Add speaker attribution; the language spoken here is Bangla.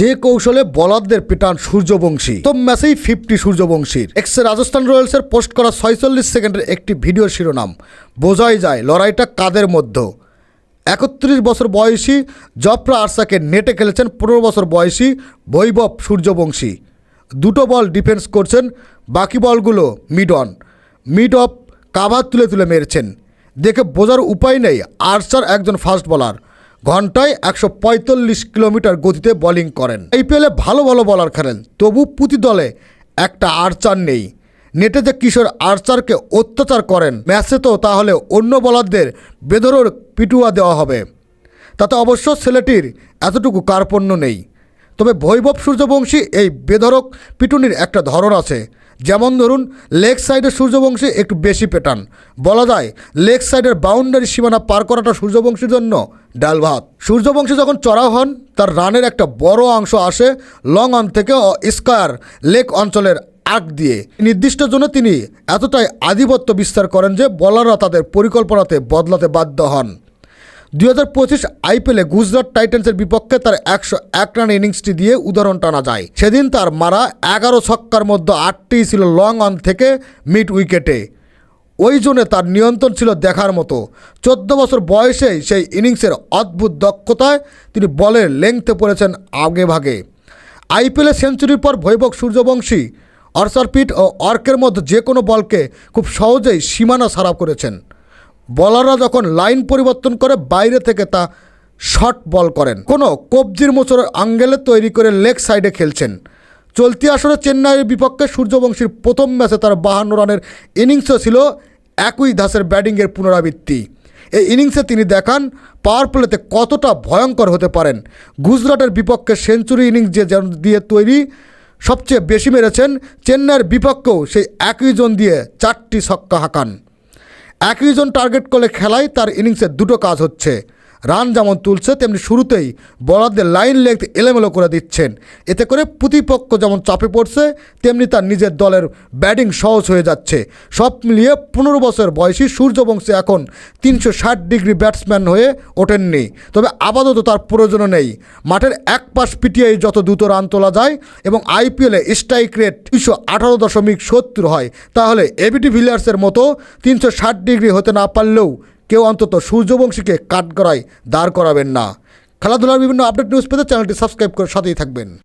Speaker 1: যে কৌশলে বলারদের পেটান সূর্যবংশী, তো ম্যাচেই 50 সূর্যবংশীর। এক্সে রাজস্থান রয়্যালসের পোস্ট করা 46 সেকেন্ডের একটি ভিডিওর শিরোনাম বোঝাই যায় লড়াইটা কাদের মধ্যে। 31 বছর বয়সী জফরা আর্চারকে নেটে খেলেছেন 15 বছর বয়সী বৈভব সূর্যবংশী। দুটো বল ডিফেন্স করছেন, বাকি বলগুলো মিড অফ কাভার তুলে তুলে মেরেছেন। দেখে বোঝার উপায় নেই আর্চার একজন ফাস্ট বোলার। ঘন্টায় 145 কিলোমিটার গতিতে বোলিং করেন। আইপিএলে ভালো ভালো বলার খেলেন, তবু প্রতি দলে একটা আর্চার নেই। নেটে যে কিশোর আর্চারকে অত্যাচার করেন, ম্যাচে তো তাহলে অন্য বলারদের বেধরক পিটুয়া দেওয়া হবে। তাতে অবশ্য ছেলেটির এতটুকু কার্পণ্য নেই। তবে বৈভব সূর্যবংশী এই বেধরক পিটুনির একটা ধরন আছে। যেমন ধরুন, লেগ সাইডের সূর্যবংশী একটু বেশি পেটান। বলা যায় লেগ সাইডের বাউন্ডারি সীমানা পার করাটা সূর্যবংশীর জন্য ডাল ভাত। সূর্যবংশী যখন চড়াও হন, তার রানের একটা বড় অংশ আসে লং অন থেকে ও স্কয়ার লেগ অঞ্চলের আগ দিয়ে। নির্দিষ্ট জন্য তিনি এতটাই আধিপত্য বিস্তার করেন যে বলাররা তাদের পরিকল্পনাতে বদলাতে বাধ্য হন। 2025 আইপিএলে গুজরাট টাইটান্সের বিপক্ষে তার 101 রান ইনিংসটি দিয়ে উদাহরণ টানা যায়। সেদিন তার মারা 11 ছক্কার মধ্যে 8টি ছিল লং অন থেকে মিড উইকেটে। ওই জোনে তার নিয়ন্ত্রণ ছিল দেখার মতো। 14 বছর বয়সেই সেই ইনিংসের অদ্ভুত দক্ষতায় তিনি বলের লেংথে পড়েছেন আগে ভাগে। আইপিএলে সেঞ্চুরির পর বৈভব সূর্যবংশী অর্চারপিট ও অর্কের মধ্যে যে কোনো বলকে খুব সহজেই সীমানা ছাড়া করেছেন। বলাররা যখন লাইন পরিবর্তন করে বাইরে থেকে তা শর্ট বল করেন, কোনো কবজির মোচড়ের আঙ্গেলে তৈরি করে লেগ সাইডে খেলছেন। চলতি আসরে চেন্নাইয়ের বিপক্ষে সূর্যবংশীর প্রথম ম্যাচে তার 52 রানের ইনিংসও ছিল একই ধাঁচের ব্যাটিংয়ের পুনরাবৃত্তি। এই ইনিংসে তিনি দেখান পাওয়ার প্লেতে কতটা ভয়ঙ্কর হতে পারেন। গুজরাটের বিপক্ষে সেঞ্চুরি ইনিংস যে দিয়ে তৈরি সবচেয়ে বেশি মেরেছেন, চেন্নাইয়ের বিপক্ষেও সেই একই জোন দিয়ে 4টি ছক্কা হাঁকান। একই জন টার্গেট করলে খেলায় তার ইনিংসের দুটো কাজ হচ্ছে। রান যেমন তুলছে, তেমনি শুরুতেই বলারদের লাইন লেংথ এলোমেলো করে দিচ্ছেন। এতে করে প্রতিপক্ষ যেমন চাপে পড়ছে, তেমনি তার নিজের দলের ব্যাটিং সহজ হয়ে যাচ্ছে। সব মিলিয়ে 15 বছর বয়সী সূর্যবংশী এখন 360 ডিগ্রি ব্যাটসম্যান হয়ে ওঠেননি। তবে আপাতত তার প্রয়োজনও নেই। মাঠের এক পাশ পিটিয়ে যত দ্রুত রান তোলা যায় এবং আইপিএলে স্ট্রাইক রেট 218.70 হয়, তাহলে এবিটি ভিলিয়ার্সের মতো 360 ডিগ্রি হতে না পারলেও কেউ অন্তত সূর্যবংশীকে কাঠগড়ায় দাঁড় করাবেন না। খেলাধুলার বিভিন্ন আপডেট নিউজ পেতে চ্যানেলটি সাবস্ক্রাইব করে সাথেই থাকবেন।